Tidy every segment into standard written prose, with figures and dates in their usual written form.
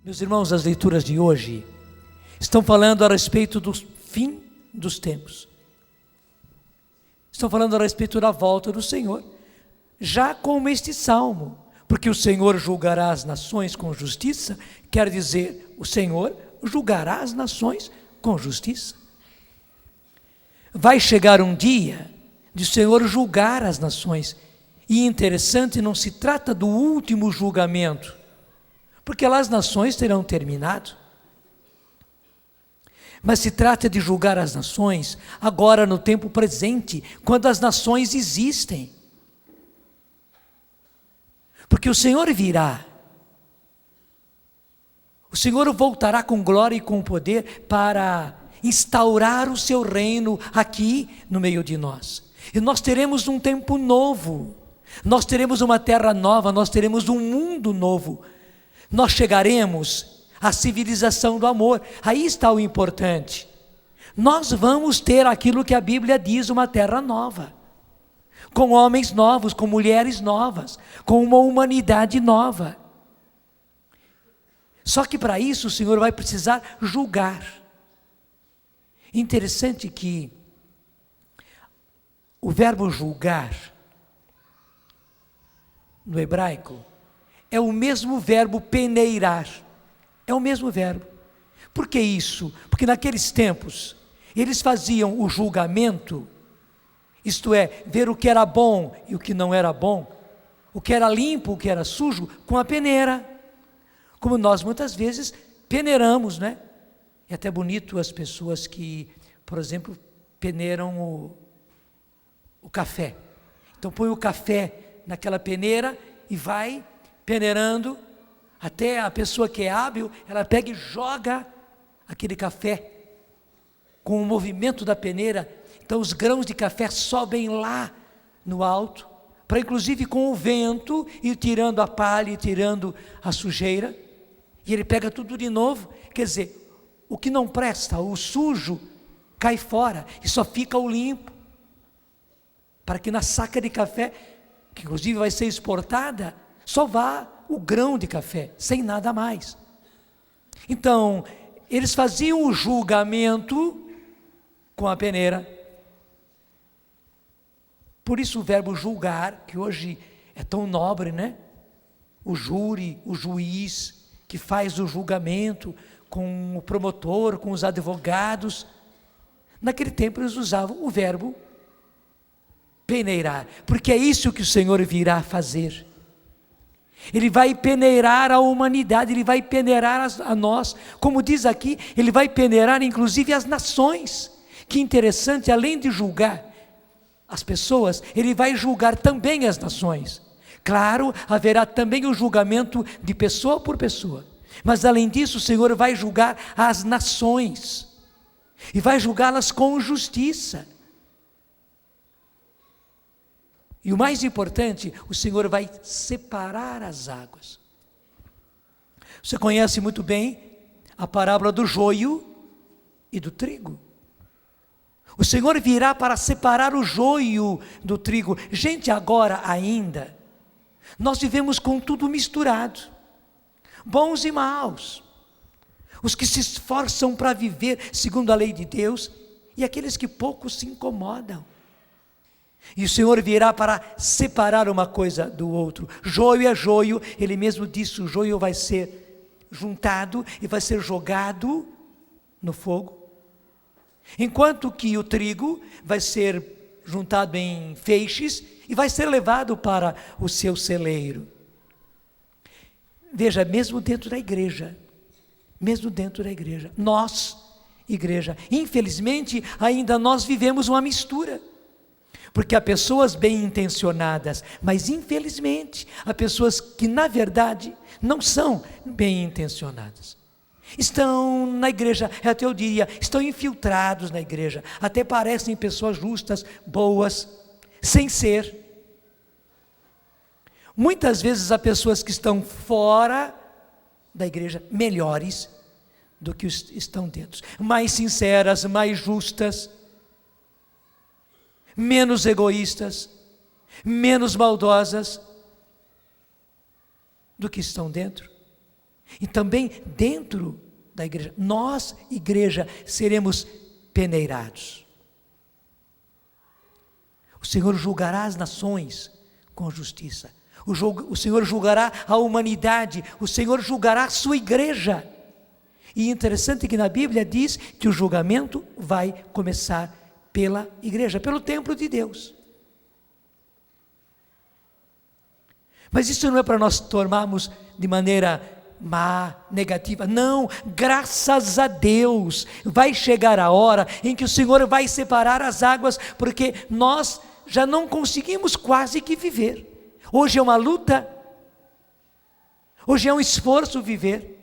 Meus irmãos, as leituras de hoje estão falando a respeito do fim dos tempos. Estão falando a respeito da volta do Senhor, já como este salmo, porque o Senhor julgará as nações com justiça, quer dizer, o Senhor julgará as nações com justiça. Vai chegar um dia de o Senhor julgar as nações, e interessante, não se trata do último julgamento, porque lá as nações terão terminado, mas se trata de julgar as nações agora no tempo presente, quando as nações existem, porque o Senhor virá, o Senhor voltará com glória e com poder para instaurar o seu reino aqui no meio de nós, e nós teremos um tempo novo, nós teremos uma terra nova, nós teremos um mundo novo, nós chegaremos à civilização do amor. Aí está o importante, nós vamos ter aquilo que a Bíblia diz, uma terra nova, com homens novos, com mulheres novas, com uma humanidade nova. Só que para isso o Senhor vai precisar julgar. Interessante que o verbo julgar no hebraico é o mesmo verbo peneirar, é o mesmo verbo. Por que isso? Porque naqueles tempos eles faziam o julgamento, isto é, ver o que era bom e o que não era bom, o que era limpo, o que era sujo, com a peneira, como nós muitas vezes peneiramos, né? É até bonito as pessoas que, por exemplo, peneiram o café. Então põe o café naquela peneira e vai peneirando, até a pessoa que é hábil, ela pega e joga aquele café com o movimento da peneira. Então os grãos de café sobem lá no alto, para inclusive com o vento ir tirando a palha e tirando a sujeira, e ele pega tudo de novo. Quer dizer, o que não presta, o sujo, cai fora e só fica o limpo, para que na saca de café, que inclusive vai ser exportada, só vá o grão de café, sem nada mais. Então, eles faziam o julgamento com a peneira. Por isso o verbo julgar, que hoje é tão nobre, né? O júri, o juiz, que faz o julgamento com o promotor, com os advogados. Naquele tempo eles usavam o verbo peneirar, porque é isso que o Senhor virá fazer. Ele vai peneirar a humanidade, Ele vai peneirar a nós, como diz aqui, Ele vai peneirar inclusive as nações. Que interessante, além de julgar as pessoas, Ele vai julgar também as nações. Claro, haverá também o julgamento de pessoa por pessoa, mas além disso o Senhor vai julgar as nações, e vai julgá-las com justiça. E o mais importante, o Senhor vai separar as águas. Você conhece muito bem a parábola do joio e do trigo. O Senhor virá para separar o joio do trigo. Gente, agora ainda, nós vivemos com tudo misturado, bons e maus. Os que se esforçam para viver segundo a lei de Deus, e aqueles que pouco se incomodam. E o Senhor virá para separar uma coisa do outro. Joio é joio, Ele mesmo disse, o joio vai ser juntado e vai ser jogado no fogo, enquanto que o trigo vai ser juntado em feixes e vai ser levado para o seu celeiro. Veja, mesmo dentro da igreja, nós, igreja, infelizmente ainda nós vivemos uma mistura. Porque há pessoas bem intencionadas, mas infelizmente há pessoas que na verdade não são bem intencionadas. Estão na igreja, até eu diria, estão infiltrados na igreja, até parecem pessoas justas, boas, sem ser. Muitas vezes há pessoas que estão fora da igreja, melhores do que estão dentro, mais sinceras, mais justas, menos egoístas, menos maldosas do que estão dentro. E também dentro da igreja, nós, igreja, seremos peneirados. O Senhor julgará as nações com justiça. O Senhor julgará a humanidade. O Senhor julgará a sua igreja. E interessante que na Bíblia diz que o julgamento vai começar pela igreja, pelo templo de Deus. Mas isso não é para nós tomarmos de maneira má, negativa. Não, graças a Deus, vai chegar a hora em que o Senhor vai separar as águas, porque nós já não conseguimos quase que viver. Hoje é uma luta, hoje é um esforço viver,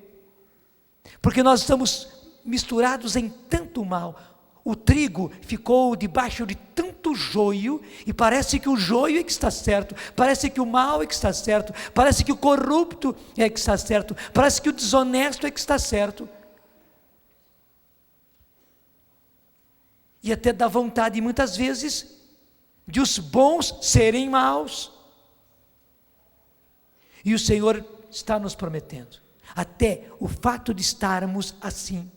porque nós estamos misturados em tanto mal. O trigo ficou debaixo de tanto joio, e parece que o joio é que está certo, parece que o mal é que está certo, parece que o corrupto é que está certo, parece que o desonesto é que está certo. E até dá vontade, muitas vezes, de os bons serem maus. E o Senhor está nos prometendo, até o fato de estarmos assim,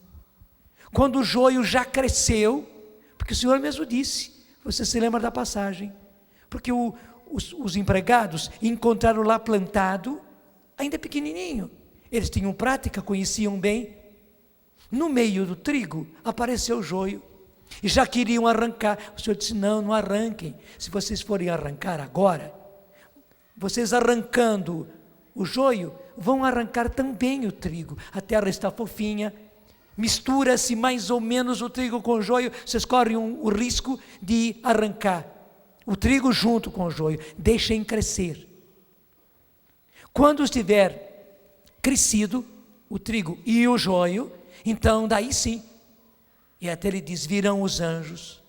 quando o joio já cresceu, porque o Senhor mesmo disse, você se lembra da passagem, porque os empregados encontraram lá plantado, ainda pequenininho, eles tinham prática, conheciam bem, no meio do trigo apareceu o joio, e já queriam arrancar. O Senhor disse, não arranquem, se vocês forem arrancar agora, vocês arrancando o joio, vão arrancar também o trigo, a terra está fofinha, mistura-se mais ou menos o trigo com o joio, vocês correm o risco de arrancar o trigo junto com o joio, deixem crescer. Quando estiver crescido o trigo e o joio, então daí sim, e até ele diz, virão os anjos,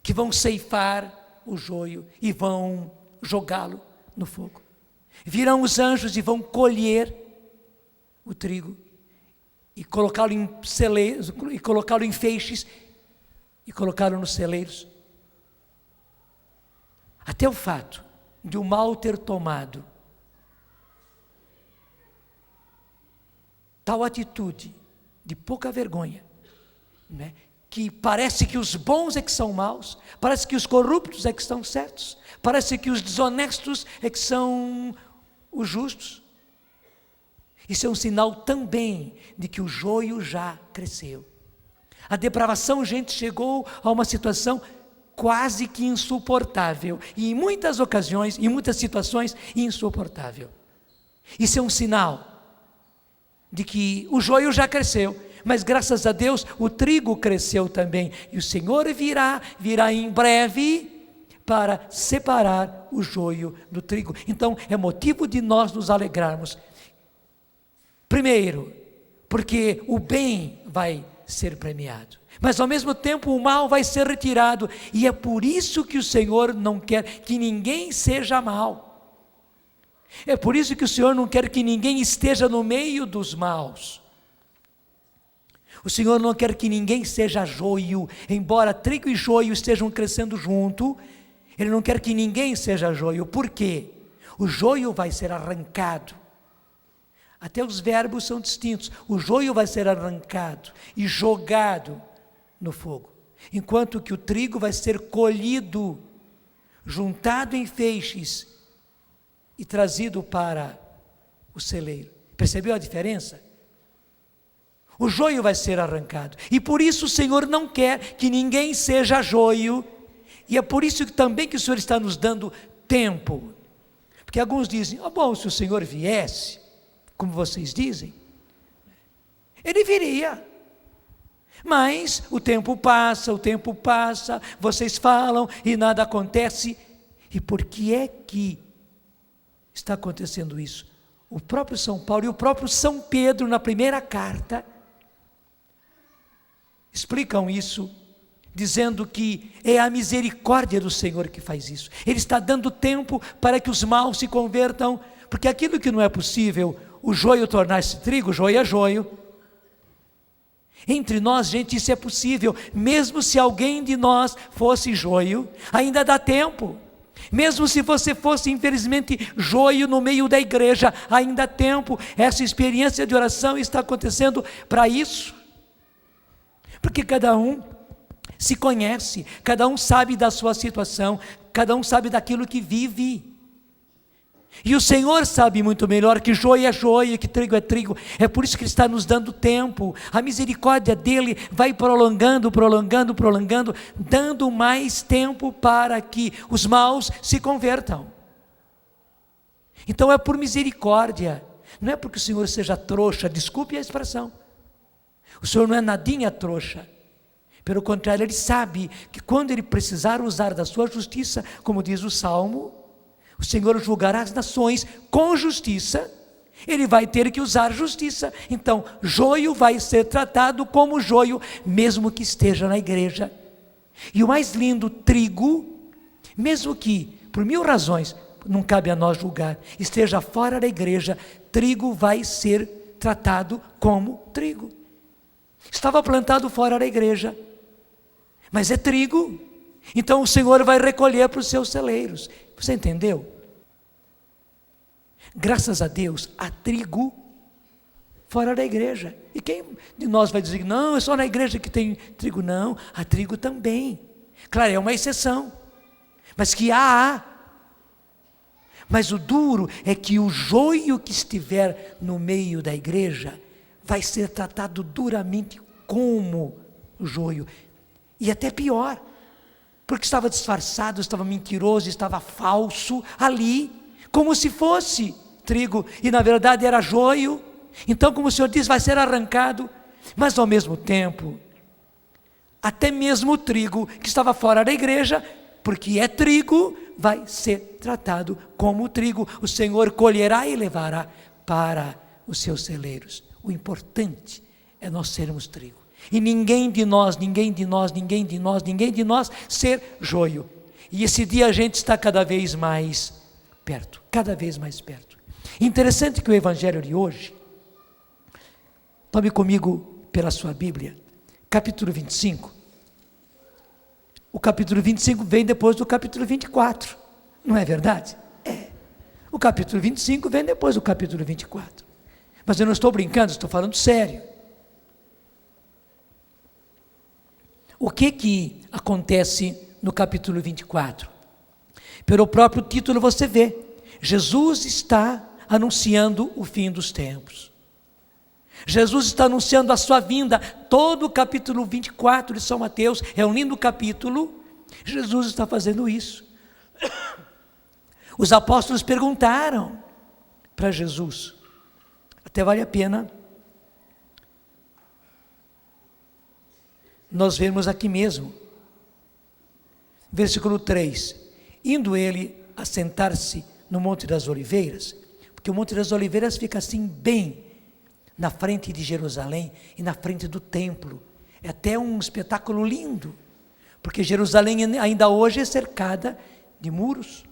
que vão ceifar o joio e vão jogá-lo no fogo. Virão os anjos e vão colher o trigo, e colocá-lo em celeiros, e colocá-lo em feixes, e colocá-lo nos celeiros. Até o fato de o mal ter tomado tal atitude de pouca vergonha, né? Que parece que os bons é que são maus, parece que os corruptos é que estão certos, parece que os desonestos é que são os justos. Isso é um sinal também de que o joio já cresceu. A depravação, gente, chegou a uma situação quase que insuportável, e em muitas ocasiões, em muitas situações, insuportável. Isso é um sinal de que o joio já cresceu, mas graças a Deus o trigo cresceu também, e o Senhor virá em breve para separar o joio do trigo. Então é motivo de nós nos alegrarmos. Primeiro, porque o bem vai ser premiado, mas ao mesmo tempo o mal vai ser retirado, e é por isso que o Senhor não quer que ninguém seja mau, é por isso que o Senhor não quer que ninguém esteja no meio dos maus. O Senhor não quer que ninguém seja joio, embora trigo e joio estejam crescendo junto, Ele não quer que ninguém seja joio. Por quê? O joio vai ser arrancado. Até os verbos são distintos. O joio vai ser arrancado e jogado no fogo, enquanto que o trigo vai ser colhido, juntado em feixes e trazido para o celeiro. Percebeu a diferença? O joio vai ser arrancado, e por isso o Senhor não quer que ninguém seja joio, e é por isso que também que o Senhor está nos dando tempo, porque alguns dizem, bom, se o Senhor viesse, como vocês dizem, Ele viria, mas o tempo passa, vocês falam e nada acontece. E por que é que está acontecendo isso? O próprio São Paulo e o próprio São Pedro, na primeira carta, explicam isso, dizendo que é a misericórdia do Senhor que faz isso. Ele está dando tempo para que os maus se convertam, porque aquilo que não é possível, o joio tornar-se trigo, joio é joio. Entre nós, gente, isso é possível. Mesmo se alguém de nós fosse joio, ainda dá tempo. Mesmo se você fosse, infelizmente, joio no meio da igreja, ainda há tempo. Essa experiência de oração está acontecendo para isso. Porque cada um se conhece, cada um sabe da sua situação, cada um sabe daquilo que vive. E o Senhor sabe muito melhor que joio é joio, que trigo é trigo. É por isso que Ele está nos dando tempo. A misericórdia dEle vai prolongando, dando mais tempo para que os maus se convertam. Então é por misericórdia, não é porque o Senhor seja trouxa, desculpe a expressão. O Senhor não é nadinha trouxa. Pelo contrário, Ele sabe que quando Ele precisar usar da sua justiça, como diz o Salmo, o Senhor julgará as nações com justiça, Ele vai ter que usar justiça. Então, joio vai ser tratado como joio, mesmo que esteja na igreja. E o mais lindo, trigo, mesmo que, por 1000 razões, não cabe a nós julgar, esteja fora da igreja, trigo vai ser tratado como trigo. Estava plantado fora da igreja, mas é trigo, então o Senhor vai recolher para os seus celeiros. Você entendeu? Graças a Deus, há trigo fora da igreja. E quem de nós vai dizer, não, é só na igreja que tem trigo? Não, há trigo também. Claro, é uma exceção, mas que há. Mas o duro é que o joio que estiver no meio da igreja vai ser tratado duramente como joio. E até pior, porque estava disfarçado, estava mentiroso, estava falso ali, como se fosse trigo, e na verdade era joio. Então, como o Senhor diz, vai ser arrancado. Mas ao mesmo tempo, até mesmo o trigo que estava fora da igreja, porque é trigo, vai ser tratado como trigo. O Senhor colherá e levará para os seus celeiros. O importante é nós sermos trigo. E ninguém de nós ser joio. E esse dia a gente está cada vez mais perto, cada vez mais perto. Interessante que o Evangelho de hoje, tome comigo pela sua Bíblia, capítulo 25. O capítulo 25 vem depois do capítulo 24, não é verdade? É. O capítulo 25 vem depois do capítulo 24. Mas eu não estou brincando, estou falando sério. O que acontece no capítulo 24? Pelo próprio título você vê, Jesus está anunciando o fim dos tempos. Jesus está anunciando a sua vinda. Todo o capítulo 24 de São Mateus é um lindo capítulo. Jesus está fazendo isso. Os apóstolos perguntaram para Jesus, até vale a pena nós vemos aqui mesmo, versículo 3, indo ele assentar-se no Monte das Oliveiras, porque o Monte das Oliveiras fica assim bem na frente de Jerusalém e na frente do templo, é até um espetáculo lindo, porque Jerusalém ainda hoje é cercada de muros,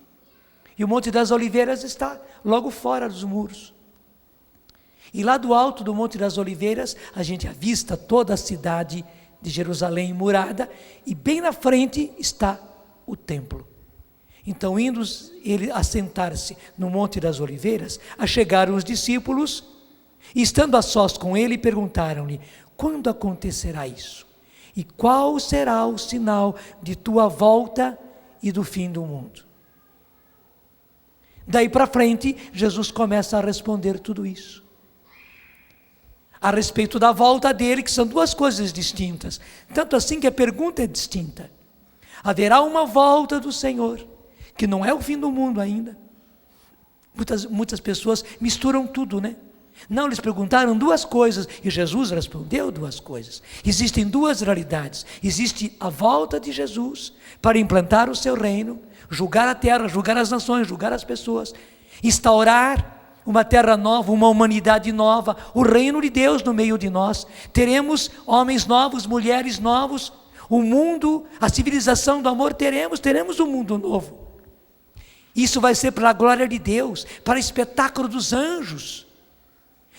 e o Monte das Oliveiras está logo fora dos muros, e lá do alto do Monte das Oliveiras, a gente avista toda a cidade de Jerusalém murada, e bem na frente está o templo. Então, indo ele assentar-se no Monte das Oliveiras, achegaram os discípulos, e estando a sós com ele, perguntaram-lhe, quando acontecerá isso? E qual será o sinal de tua volta e do fim do mundo? Daí para frente, Jesus começa a responder tudo isso. A respeito da volta dele, que são duas coisas distintas. Tanto assim que a pergunta é distinta. Haverá uma volta do Senhor, que não é o fim do mundo ainda. Muitas pessoas misturam tudo, né? Não, eles perguntaram duas coisas, e Jesus respondeu duas coisas. Existem duas realidades. Existe a volta de Jesus, para implantar o seu reino, julgar a terra, julgar as nações, julgar as pessoas, instaurar uma terra nova, uma humanidade nova, o reino de Deus no meio de nós. Teremos homens novos, mulheres novos, o mundo, a civilização do amor, teremos um mundo novo. Isso vai ser para a glória de Deus, para o espetáculo dos anjos,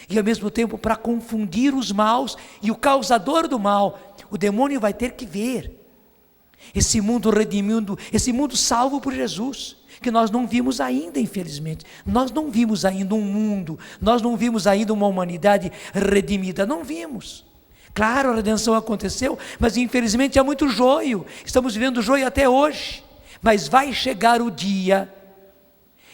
e ao mesmo tempo para confundir os maus, e o causador do mal, o demônio vai ter que ver, Esse mundo redimido, esse mundo salvo por Jesus, que nós não vimos ainda, infelizmente. Nós não vimos ainda um mundo, nós não vimos ainda uma humanidade redimida, não vimos. Claro, a redenção aconteceu, mas infelizmente há muito joio, estamos vivendo joio até hoje. Mas vai chegar o dia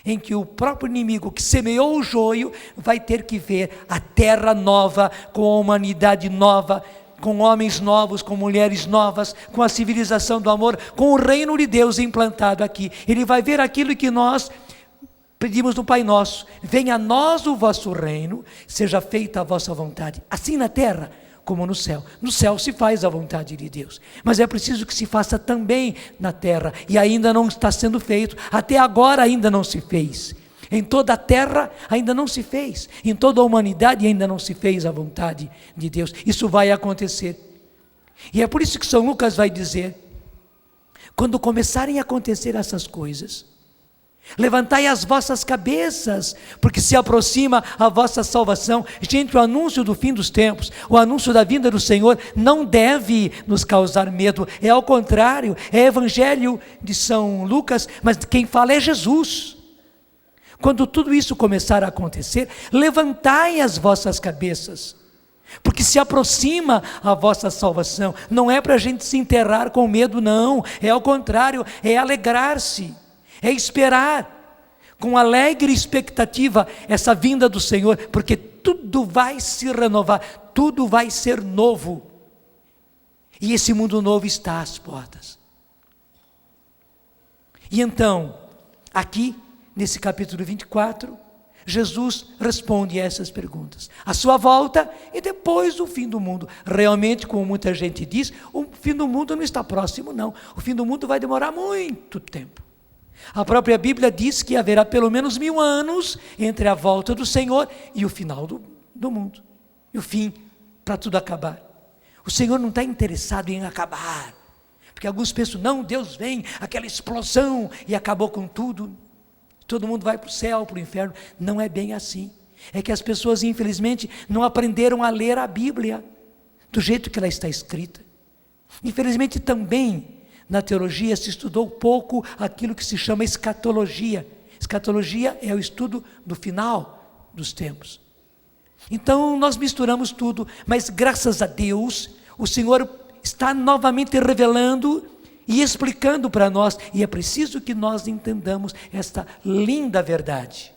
em que o próprio inimigo que semeou o joio vai ter que ver a terra nova, com a humanidade nova, com homens novos, com mulheres novas, com a civilização do amor, com o reino de Deus implantado aqui. Ele vai ver aquilo que nós pedimos no Pai Nosso: venha a nós o vosso reino, seja feita a vossa vontade, assim na terra como no céu. No céu se faz a vontade de Deus, mas é preciso que se faça também na terra, e ainda não está sendo feito, até agora ainda não se fez. Em toda a terra ainda não se fez, em toda a humanidade ainda não se fez a vontade de Deus. Isso vai acontecer, e é por isso que São Lucas vai dizer: quando começarem a acontecer essas coisas, levantai as vossas cabeças, porque se aproxima a vossa salvação. Gente, o anúncio do fim dos tempos, o anúncio da vinda do Senhor não deve nos causar medo, é ao contrário, é evangelho de São Lucas, mas quem fala é Jesus. Quando tudo isso começar a acontecer, levantai as vossas cabeças, porque se aproxima a vossa salvação. Não é para a gente se enterrar com medo, não, é ao contrário, é alegrar-se, é esperar com alegre expectativa essa vinda do Senhor, porque tudo vai se renovar, tudo vai ser novo, e esse mundo novo está às portas. E então, aqui nesse capítulo 24, Jesus responde a essas perguntas: a sua volta e depois o fim do mundo. Realmente, como muita gente diz, o fim do mundo não está próximo, não. O fim do mundo vai demorar muito tempo. A própria Bíblia diz que haverá pelo menos 1000 anos entre a volta do Senhor e o final do mundo, e o fim, para tudo acabar. O Senhor não está interessado em acabar, porque alguns pensam: não, Deus vem, aquela explosão e acabou com tudo, todo mundo vai para o céu, para o inferno. Não é bem assim. É que as pessoas, infelizmente, não aprenderam a ler a Bíblia do jeito que ela está escrita. Infelizmente, também na teologia se estudou pouco aquilo que se chama escatologia. Escatologia é o estudo do final dos tempos. Então nós misturamos tudo, mas graças a Deus o Senhor está novamente revelando e explicando para nós, e é preciso que nós entendamos esta linda verdade.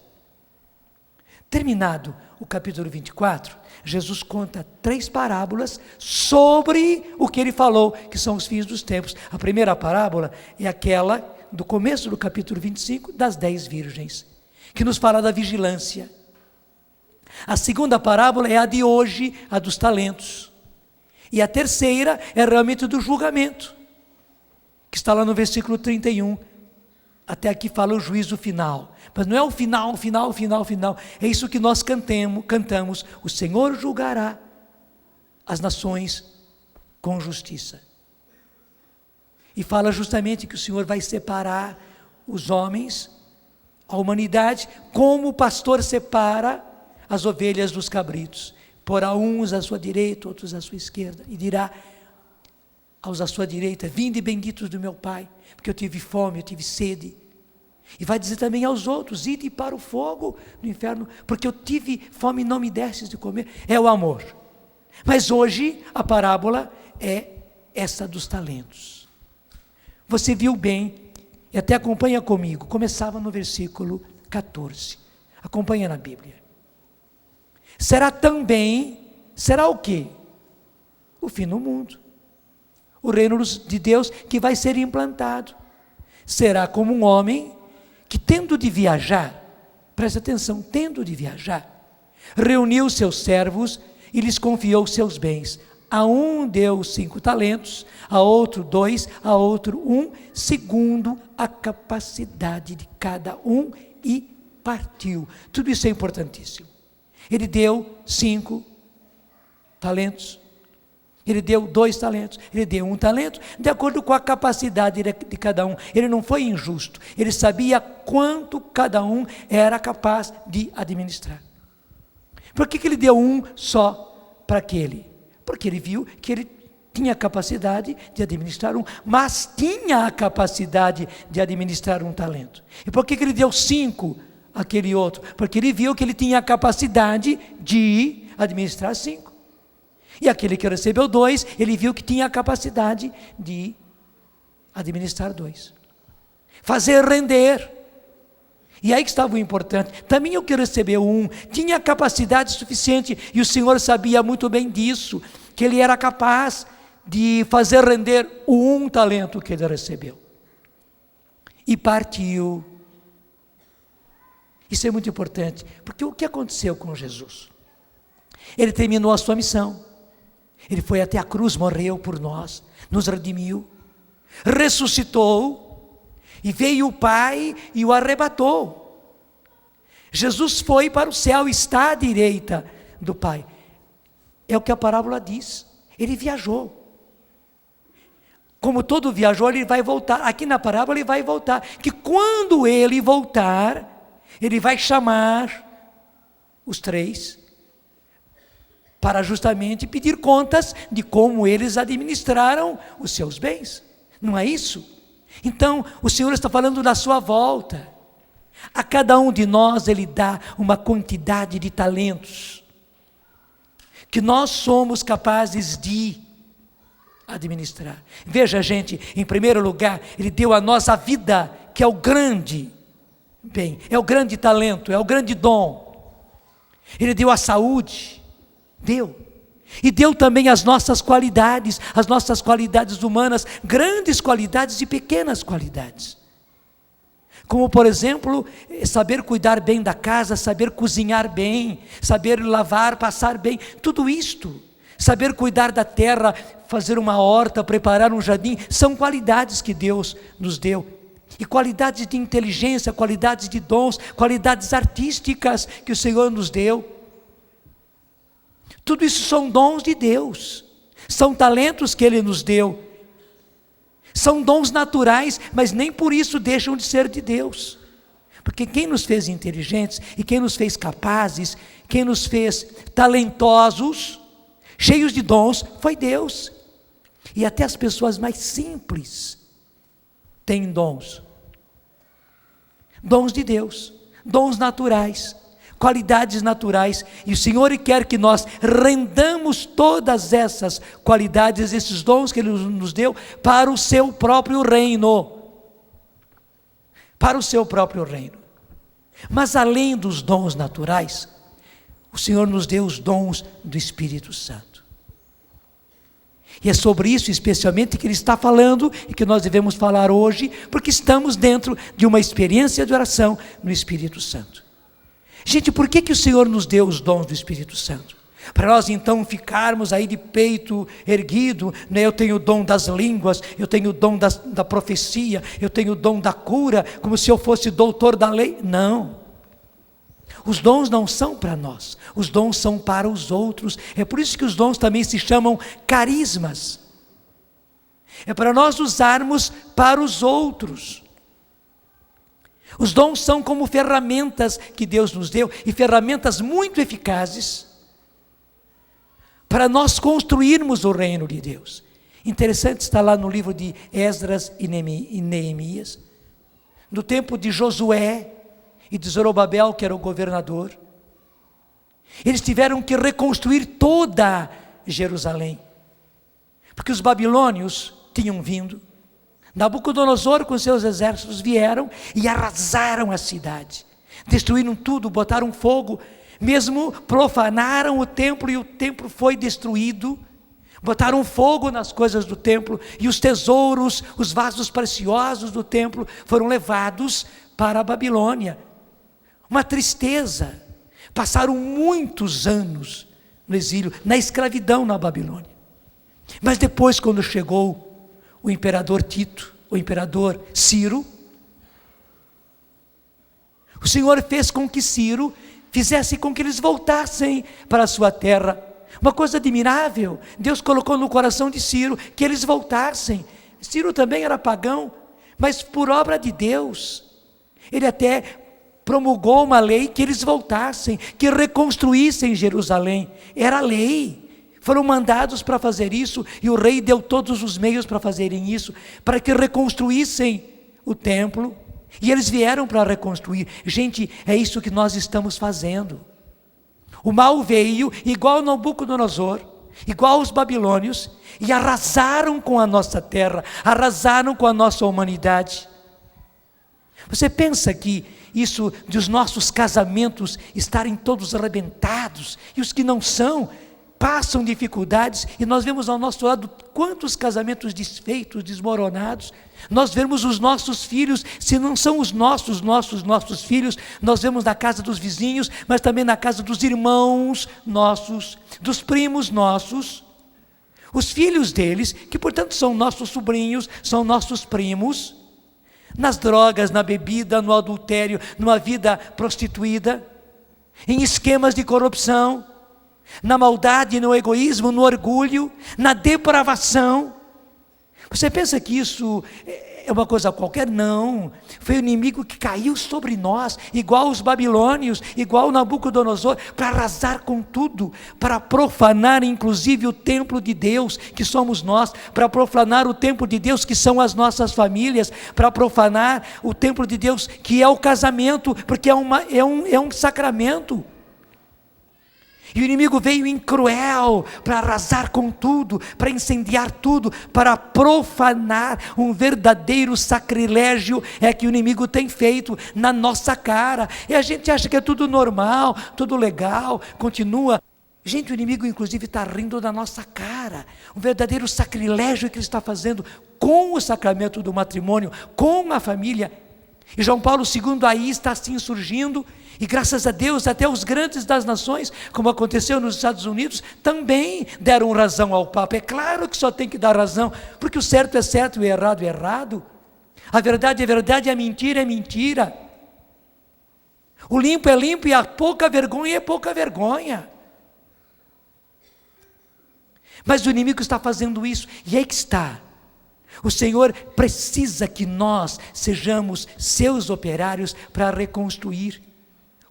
Terminado o capítulo 24, Jesus conta 3 parábolas sobre o que ele falou, que são os fins dos tempos. A primeira parábola é aquela do começo do capítulo 25, das 10 virgens, que nos fala da vigilância. A segunda parábola é a de hoje, a dos talentos. E a terceira é realmente do julgamento, que está lá no versículo 31, até aqui fala o juízo final, mas não é o final, é isso que nós cantamos: o Senhor julgará as nações com justiça, e fala justamente que o Senhor vai separar os homens, a humanidade, como o pastor separa as ovelhas dos cabritos, porá uns à sua direita, outros à sua esquerda, e dirá aos à sua direita: vinde benditos do meu Pai, porque eu tive fome, eu tive sede. E vai dizer também aos outros: ide para o fogo do inferno, porque eu tive fome e não me destes de comer. É o amor. Mas hoje a parábola é essa dos talentos. Você viu bem, e até acompanha comigo, começava no versículo 14. Acompanha na Bíblia. Será o quê? O fim do mundo. O reino de Deus que vai ser implantado. Será como um homem que, tendo de viajar, presta atenção, tendo de viajar, reuniu seus servos e lhes confiou seus bens. A um deu 5 talentos, a outro 2, a outro 1, segundo a capacidade de cada um, e partiu. Tudo isso é importantíssimo. Ele deu 5 talentos, ele deu 2 talentos, ele deu 1 talento, de acordo com a capacidade de cada um. Ele não foi injusto, ele sabia quanto cada um era capaz de administrar. Por que ele deu 1 só para aquele? Porque ele viu que ele tinha capacidade de administrar um, mas tinha a capacidade de administrar um talento. E por que ele deu 5 àquele outro? Porque ele viu que ele tinha a capacidade de administrar 5. E aquele que recebeu 2, ele viu que tinha a capacidade de administrar 2. Fazer render. E aí que estava o importante. Também o que recebeu 1 tinha capacidade suficiente, e o Senhor sabia muito bem disso, que ele era capaz de fazer render o 1 talento que ele recebeu. E partiu. Isso é muito importante, porque o que aconteceu com Jesus? Ele terminou a sua missão. Ele foi até a cruz, morreu por nós, nos redimiu, ressuscitou, e veio o Pai e o arrebatou. Jesus foi para o céu, está à direita do Pai. É o que a parábola diz. Ele viajou. Como todo viajou, ele vai voltar. Aqui na parábola ele vai voltar. Que quando ele voltar, ele vai chamar os 3 para justamente pedir contas de como eles administraram os seus bens. Não é isso? Então, o Senhor está falando da sua volta. A cada um de nós Ele dá uma quantidade de talentos que nós somos capazes de administrar. Veja, gente, em primeiro lugar, Ele deu a nós a vida, que é o grande bem, é o grande talento, é o grande dom. Ele deu a saúde, deu. E deu também as nossas qualidades humanas, grandes qualidades e pequenas qualidades. Como, por exemplo, saber cuidar bem da casa, saber cozinhar bem, saber lavar, passar bem, tudo isto. Saber cuidar da terra, fazer uma horta, preparar um jardim, são qualidades que Deus nos deu. E qualidades de inteligência, qualidades de dons, qualidades artísticas que o Senhor nos deu. Tudo isso são dons de Deus, são talentos que Ele nos deu, são dons naturais, mas nem por isso deixam de ser de Deus, porque quem nos fez inteligentes, e quem nos fez capazes, quem nos fez talentosos, cheios de dons, foi Deus. E até as pessoas mais simples têm dons de Deus, dons naturais, qualidades naturais, e o Senhor quer que nós rendamos todas essas qualidades, esses dons que Ele nos deu, para o seu próprio reino. Para o seu próprio reino. Mas além dos dons naturais, o Senhor nos deu os dons do Espírito Santo. E é sobre isso especialmente que Ele está falando, e que nós devemos falar hoje, porque estamos dentro de uma experiência de oração no Espírito Santo. Gente, por que o Senhor nos deu os dons do Espírito Santo? Para nós então ficarmos aí de peito erguido, né? Eu tenho o dom das línguas, eu tenho o dom da profecia, eu tenho o dom da cura, como se eu fosse doutor da lei. Não. Os dons não são para nós, os dons são para os outros. É por isso que os dons também se chamam carismas. É para nós usarmos para os outros. Os dons são como ferramentas que Deus nos deu, e ferramentas muito eficazes para nós construirmos o reino de Deus. Interessante, está lá no livro de Esdras e Neemias, no tempo de Josué e de Zorobabel, que era o governador. Eles tiveram que reconstruir toda Jerusalém, porque os babilônios tinham vindo. Nabucodonosor com seus exércitos vieram e arrasaram a cidade, destruíram tudo, botaram fogo, mesmo profanaram o templo, e o templo foi destruído. Botaram fogo nas coisas do templo, e os tesouros, os vasos preciosos do templo foram levados para a Babilônia. Uma tristeza. Passaram muitos anos no exílio, na escravidão na Babilônia. Mas depois, quando chegou o imperador Tito, o imperador Ciro, o Senhor fez com que Ciro fizesse com que eles voltassem para a sua terra. Uma coisa admirável, Deus colocou no coração de Ciro que eles voltassem. Ciro também era pagão, mas por obra de Deus, ele até promulgou uma lei que eles voltassem, que reconstruíssem Jerusalém. Era lei, foram mandados para fazer isso, e o rei deu todos os meios para fazerem isso, para que reconstruíssem o templo, e eles vieram para reconstruir. Gente, é isso que nós estamos fazendo. O mal veio, igual Nabucodonosor, igual os babilônios, e arrasaram com a nossa terra, arrasaram com a nossa humanidade. Você pensa que isso de os nossos casamentos estarem todos arrebentados, e os que não são, passam dificuldades, e nós vemos ao nosso lado quantos casamentos desfeitos, desmoronados. Nós vemos os nossos filhos, se não são os nossos filhos, nós vemos na casa dos vizinhos, mas também na casa dos irmãos nossos, dos primos nossos, os filhos deles, que portanto são nossos sobrinhos, são nossos primos, nas drogas, na bebida, no adultério, numa vida prostituída, em esquemas de corrupção, na maldade, no egoísmo, no orgulho, na depravação. Você pensa que isso é uma coisa qualquer? Não, foi o inimigo que caiu sobre nós, igual os babilônios, igual Nabucodonosor, para arrasar com tudo, para profanar inclusive o templo de Deus, que somos nós, para profanar o templo de Deus, que são as nossas famílias, para profanar o templo de Deus, que é o casamento, porque é um sacramento. E o inimigo veio em cruel para arrasar com tudo, para incendiar tudo, para profanar. Um verdadeiro sacrilégio é que o inimigo tem feito na nossa cara, e a gente acha que é tudo normal, tudo legal, continua. Gente, o inimigo inclusive está rindo da nossa cara. Um verdadeiro sacrilégio que ele está fazendo com o sacramento do matrimônio, com a família. E João Paulo II aí está assim surgindo, e graças a Deus até os grandes das nações, como aconteceu nos Estados Unidos, também deram razão ao Papa. É claro que só tem que dar razão, porque o certo é certo e o errado é errado, a verdade é verdade e a mentira é mentira, o limpo é limpo e a pouca vergonha é pouca vergonha. Mas o inimigo está fazendo isso, e aí que está. O Senhor precisa que nós sejamos seus operários para reconstruir.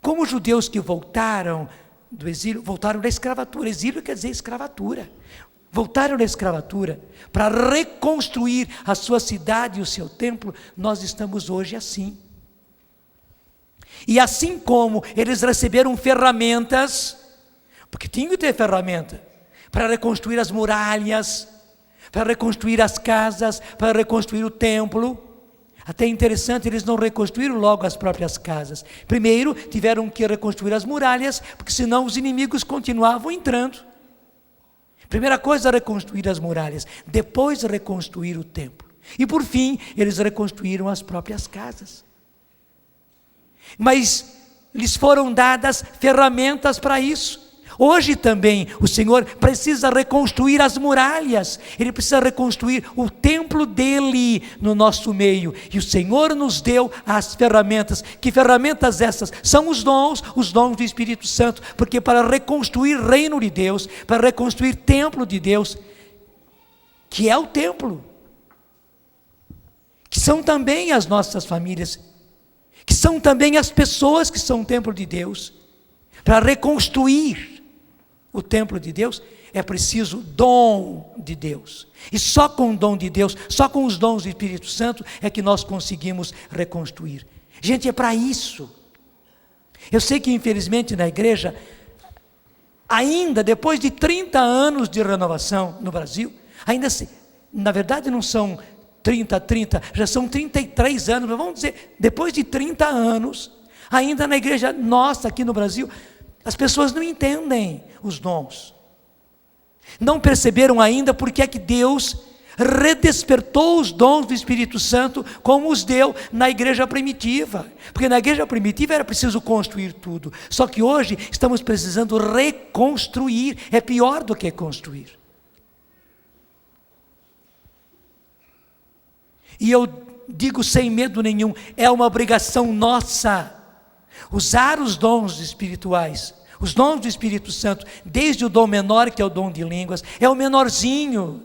Como os judeus que voltaram do exílio, voltaram da escravatura. Exílio quer dizer escravatura. Voltaram da escravatura para reconstruir a sua cidade e o seu templo. Nós estamos hoje assim. E assim como eles receberam ferramentas, porque tinham que ter ferramenta, para reconstruir as muralhas, para reconstruir as casas, para reconstruir o templo. Até interessante, eles não reconstruíram logo as próprias casas. Primeiro tiveram que reconstruir as muralhas, porque senão os inimigos continuavam entrando. Primeira coisa, reconstruir as muralhas, depois reconstruir o templo. E por fim, eles reconstruíram as próprias casas. Mas lhes foram dadas ferramentas para isso. Hoje também o Senhor precisa reconstruir as muralhas, Ele precisa reconstruir o templo dEle no nosso meio, e o Senhor nos deu as ferramentas. Que ferramentas essas? São os dons do Espírito Santo, porque para reconstruir reino de Deus, para reconstruir templo de Deus, que é o templo, que são também as nossas famílias, que são também as pessoas que são o templo de Deus, para reconstruir o templo de Deus, é preciso dom de Deus. E só com o dom de Deus, só com os dons do Espírito Santo, é que nós conseguimos reconstruir. Gente, é para isso. Eu sei que infelizmente na igreja, ainda depois de 30 anos de renovação no Brasil, ainda se, na verdade não são 30, já são 33 anos, mas vamos dizer, depois de 30 anos, ainda na igreja nossa aqui no Brasil, as pessoas não entendem os dons, não perceberam ainda porque é que Deus redespertou os dons do Espírito Santo como os deu na igreja primitiva, porque na igreja primitiva era preciso construir tudo, só que hoje estamos precisando reconstruir, é pior do que construir. E eu digo sem medo nenhum, é uma obrigação nossa usar os dons espirituais, os dons do Espírito Santo, desde o dom menor, que é o dom de línguas, é o menorzinho.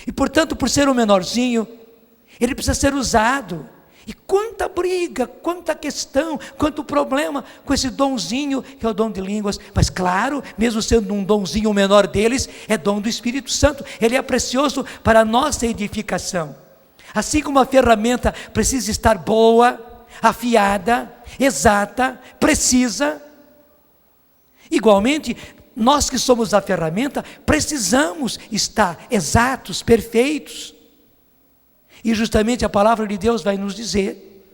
E portanto, por ser o menorzinho, ele precisa ser usado. E quanta briga, quanta questão, quanto problema com esse donzinho que é o dom de línguas. Mas claro, mesmo sendo um donzinho menor deles, é dom do Espírito Santo. Ele é precioso para a nossa edificação. Assim como a ferramenta precisa estar boa, afiada, exata, precisa, igualmente, nós que somos a ferramenta, precisamos estar exatos, perfeitos. E justamente a palavra de Deus vai nos dizer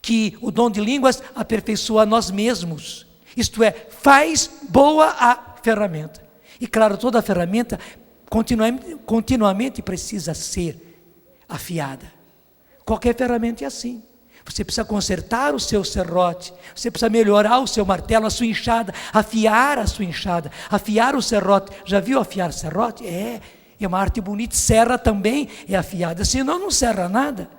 que o dom de línguas aperfeiçoa nós mesmos. Isto é, faz boa a ferramenta. E claro, toda a ferramenta continuamente precisa ser afiada. Qualquer ferramenta é assim. Você precisa consertar o seu serrote, você precisa melhorar o seu martelo, a sua enxada, afiar a sua enxada, afiar o serrote. Já viu afiar serrote? É uma arte bonita. Serra também é afiada, senão não serra nada.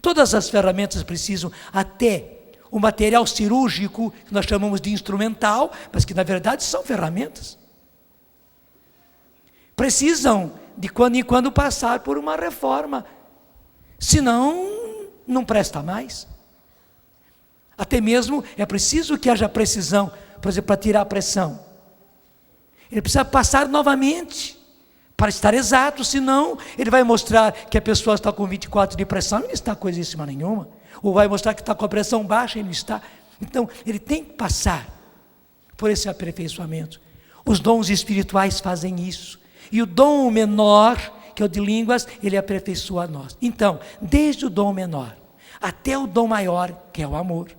Todas as ferramentas precisam, até o material cirúrgico, que nós chamamos de instrumental, mas que na verdade são ferramentas. Precisam de quando em quando passar por uma reforma, senão não presta mais. Até mesmo é preciso que haja precisão, por exemplo, para tirar a pressão. Ele precisa passar novamente, para estar exato, senão ele vai mostrar que a pessoa está com 24 de pressão, não está coisíssima nenhuma. Ou vai mostrar que está com a pressão baixa, ele não está. Então, ele tem que passar por esse aperfeiçoamento. Os dons espirituais fazem isso. E o dom menor, que é o de línguas, ele aperfeiçoa a nós. Então, desde o dom menor até o dom maior, que é o amor,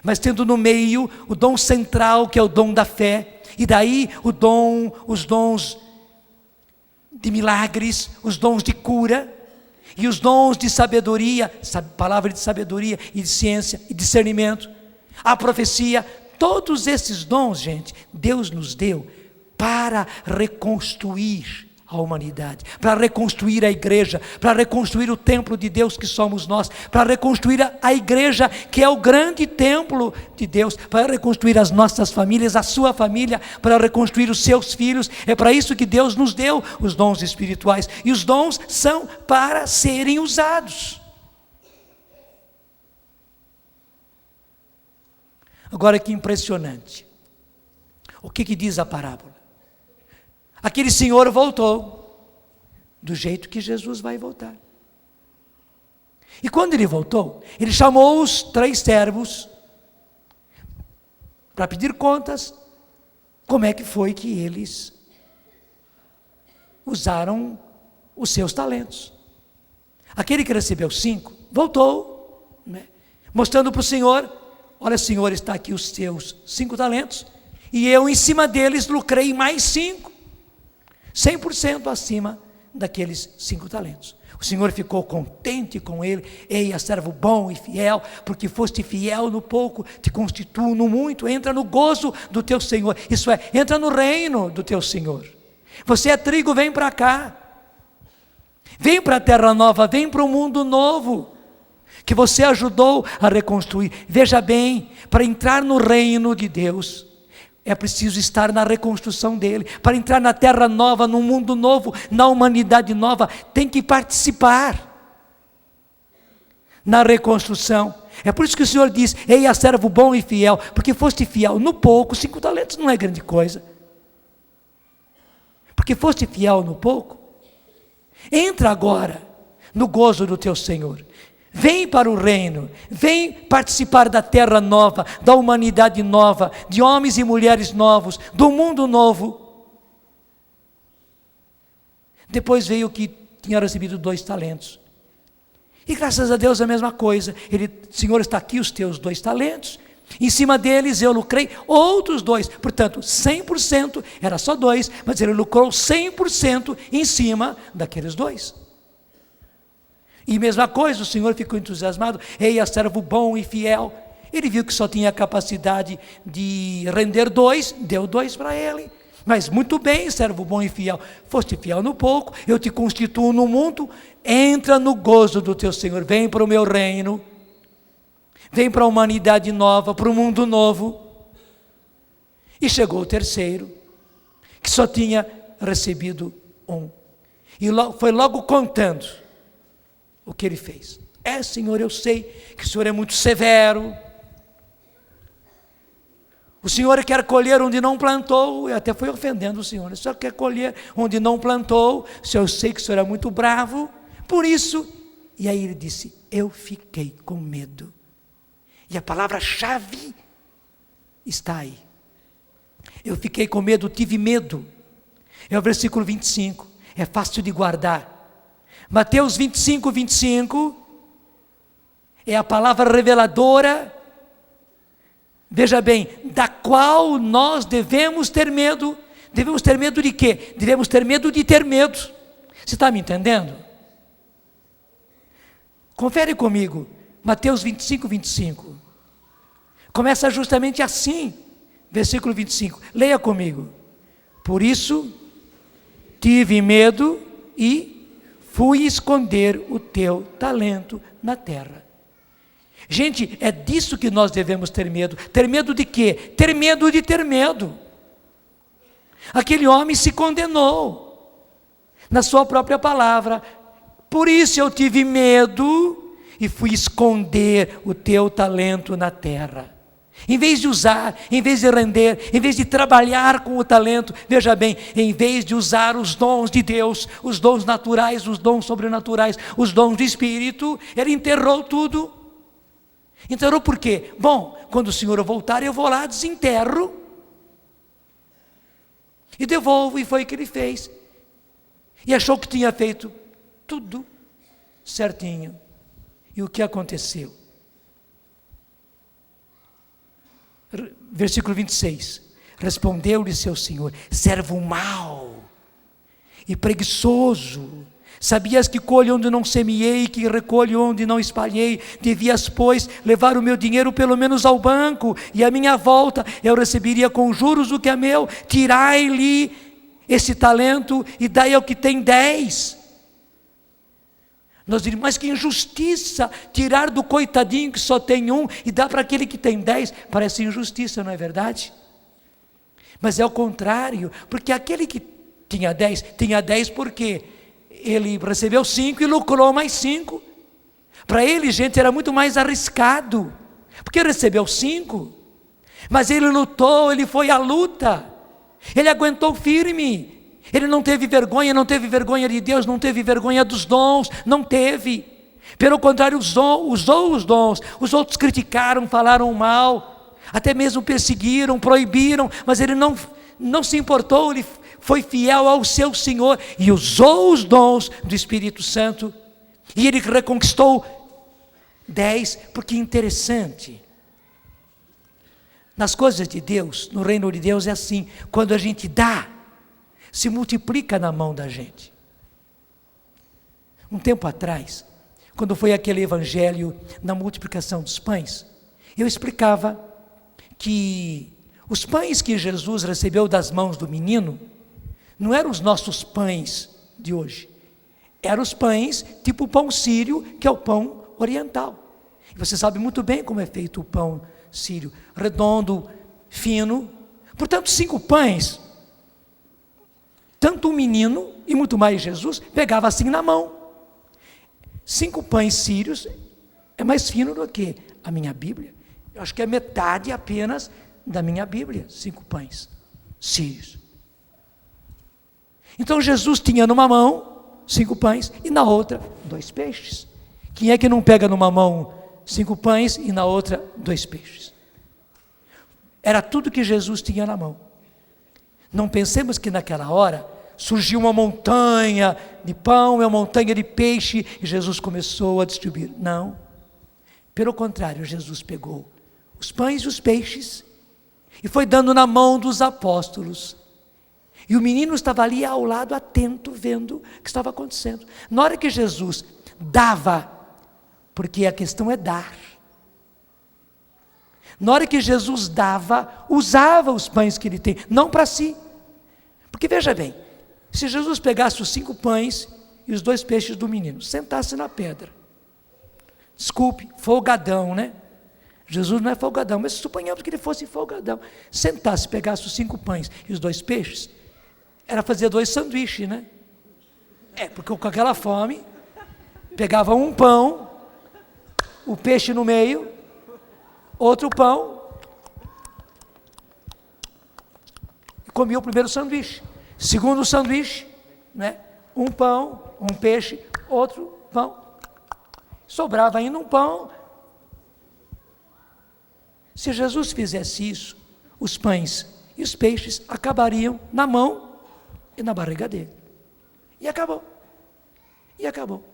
mas tendo no meio o dom central, que é o dom da fé, e daí os dons de milagres, os dons de cura, e os dons de sabedoria, palavra de sabedoria e de ciência e discernimento, a profecia. Todos esses dons, gente, Deus nos deu para reconstruir a humanidade, para reconstruir a igreja, para reconstruir o templo de Deus que somos nós, para reconstruir a igreja que é o grande templo de Deus, para reconstruir as nossas famílias, a sua família, para reconstruir os seus filhos. É para isso que Deus nos deu os dons espirituais, e os dons são para serem usados. Agora que impressionante, o que diz a parábola? Aquele senhor voltou, do jeito que Jesus vai voltar. E quando ele voltou, ele chamou os 3 servos para pedir contas, como é que foi que eles usaram os seus talentos. Aquele que recebeu 5, voltou, né, mostrando para o Senhor: olha, Senhor, está aqui os teus 5 talentos, e eu em cima deles lucrei mais 5. 100% acima daqueles 5 talentos. O Senhor ficou contente com ele. Eia, servo bom e fiel, porque foste fiel no pouco, te constituo no muito. Entra no gozo do teu Senhor. Isso é, entra no reino do teu Senhor. Você é trigo, vem para cá. Vem para a terra nova, vem para o mundo novo, que você ajudou a reconstruir. Veja bem, para entrar no reino de Deus, é preciso estar na reconstrução dele. Para entrar na terra nova, no mundo novo, na humanidade nova, tem que participar na reconstrução. É por isso que o Senhor diz: eia, servo bom e fiel, porque foste fiel no pouco. 5 talentos não é grande coisa. Porque foste fiel no pouco, entra agora no gozo do teu Senhor. Vem para o reino, vem participar da terra nova, da humanidade nova, de homens e mulheres novos, do mundo novo. Depois veio o que tinha recebido 2 talentos. E graças a Deus a mesma coisa. Senhor, está aqui os teus 2 talentos. Em cima deles eu lucrei outros 2. Portanto, 100% era só 2, mas ele lucrou 100% em cima daqueles 2. E mesma coisa, o Senhor ficou entusiasmado: eia, servo bom e fiel. Ele viu que só tinha capacidade de render 2, deu 2 para ele. Mas muito bem, servo bom e fiel, foste fiel no pouco, eu te constituo no mundo. Entra no gozo do teu Senhor, vem para o meu reino, vem para a humanidade nova, para o mundo novo. E chegou o terceiro, que só tinha recebido 1. E foi logo contando o que ele fez. Senhor, eu sei que o Senhor é muito severo. O Senhor quer colher onde não plantou. Eu até fui ofendendo o Senhor. O Senhor quer colher onde não plantou. Eu sei que o Senhor é muito bravo. Por isso. E aí ele disse, eu fiquei com medo. E a palavra-chave está aí. Eu fiquei com medo, tive medo. É o versículo 25. É fácil de guardar. Mateus 25, 25. É a palavra reveladora. Veja bem, da qual nós devemos ter medo. Devemos ter medo de quê? Devemos ter medo de ter medo. Você está me entendendo? Confere comigo, Mateus 25, 25. Começa justamente assim, versículo 25. Leia comigo. Por isso, tive medo e fui esconder o teu talento na terra. Gente, é disso que nós devemos ter medo. Ter medo de quê? Ter medo de ter medo. Aquele homem se condenou na sua própria palavra. Por isso eu tive medo e fui esconder o teu talento na terra. Em vez de usar, em vez de render, em vez de trabalhar com o talento, veja bem, em vez de usar os dons de Deus, os dons naturais, os dons sobrenaturais, os dons do Espírito, ele enterrou tudo. Enterrou por quê? Bom, quando o Senhor voltar, eu vou lá, desenterro e devolvo, e foi o que ele fez. E achou que tinha feito tudo certinho. E o que aconteceu? Versículo 26. Respondeu-lhe seu senhor: servo mau e preguiçoso, sabias que colho onde não semeei, que recolho onde não espalhei. Devias, pois, levar o meu dinheiro pelo menos ao banco, e à minha volta eu receberia com juros o que é meu. Tirai-lhe esse talento e dai ao que tem 10. Nós diríamos, mas que injustiça, tirar do coitadinho que só tem 1 e dar para aquele que tem 10, parece injustiça, não é verdade? Mas é o contrário, porque aquele que tinha 10 porque ele recebeu 5 e lucrou mais 5. Para ele, gente, era muito mais arriscado, porque recebeu 5, mas ele lutou, ele foi à luta, ele aguentou firme. Ele não teve vergonha de Deus, não teve vergonha dos dons, não teve. Pelo contrário, usou os dons. Os outros criticaram, falaram mal, até mesmo perseguiram, proibiram, mas ele não se importou, ele foi fiel ao seu Senhor e usou os dons do Espírito Santo. E ele reconquistou 10, porque interessante. Nas coisas de Deus, no reino de Deus é assim, quando a gente dá, se multiplica na mão da gente. Um tempo atrás, quando foi aquele evangelho na multiplicação dos pães, eu explicava que os pães que Jesus recebeu das mãos do menino, não eram os nossos pães de hoje, eram os pães tipo o pão sírio, que é o pão oriental. E você sabe muito bem como é feito o pão sírio, redondo, fino. Portanto, 5 pães, tanto o menino e muito mais Jesus, pegava assim na mão. 5 pães sírios é mais fino do que a minha Bíblia. Eu acho que é metade apenas da minha Bíblia, 5 pães sírios. Então Jesus tinha numa mão 5 pães e na outra 2 peixes. Quem é que não pega numa mão 5 pães e na outra 2 peixes? Era tudo que Jesus tinha na mão. Não pensemos que naquela hora surgiu uma montanha de pão, uma montanha de peixe, e Jesus começou a distribuir. Não. Pelo contrário, Jesus pegou os pães e os peixes e foi dando na mão dos apóstolos. E o menino estava ali ao lado, atento, vendo o que estava acontecendo. Na hora que Jesus dava, porque a questão é dar. Na hora que Jesus dava, usava os pães que ele tem, não para si. Porque veja bem, se Jesus pegasse os 5 pães e os 2 peixes do menino, sentasse na pedra, desculpe, folgadão, né? Jesus não é folgadão, mas suponhamos que ele fosse folgadão, sentasse, pegasse os 5 pães e os 2 peixes, era fazer 2 sanduíches, né? Porque com aquela fome, pegava um pão o peixe no meio, outro pão, e comia o primeiro sanduíche. Segundo sanduíche, né? Um pão, um peixe, outro pão. Sobrava ainda um pão. Se Jesus fizesse isso, os pães e os peixes acabariam na mão e na barriga dele. E acabou. E acabou.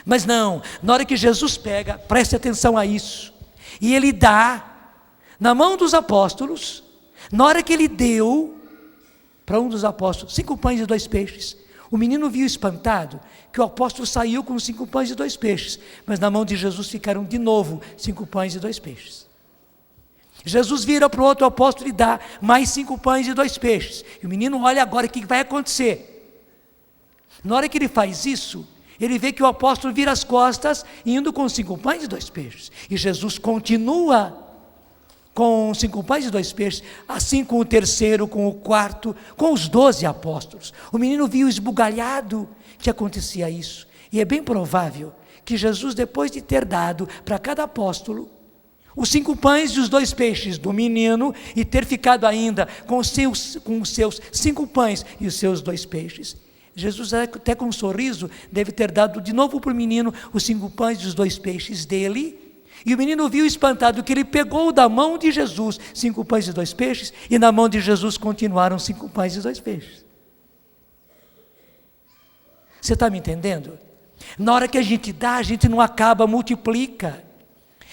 Mas não, na hora que Jesus pega, preste atenção a isso, e ele dá na mão dos apóstolos, na hora que ele deu para um dos apóstolos 5 pães e 2 peixes, o menino viu espantado que o apóstolo saiu com 5 pães e 2 peixes, mas na mão de Jesus ficaram de novo 5 pães e 2 peixes. Jesus vira para o outro apóstolo e dá mais 5 pães e 2 peixes, e o menino olha agora o que vai acontecer. Na hora que ele faz isso, ele vê que o apóstolo vira as costas, indo com 5 pães e 2 peixes, e Jesus continua com 5 pães e 2 peixes, assim com o terceiro, com o quarto, com os 12 apóstolos. O menino viu esbugalhado que acontecia isso, e é bem provável que Jesus, depois de ter dado para cada apóstolo os 5 pães e os 2 peixes do menino, e ter ficado ainda com os seus 5 pães e os seus 2 peixes, Jesus, até com um sorriso, deve ter dado de novo para o menino os 5 pães e os 2 peixes dele. E o menino viu espantado que ele pegou da mão de Jesus 5 pães e 2 peixes, e na mão de Jesus continuaram 5 pães e 2 peixes. Você está me entendendo? Na hora que a gente dá, a gente não acaba, multiplica.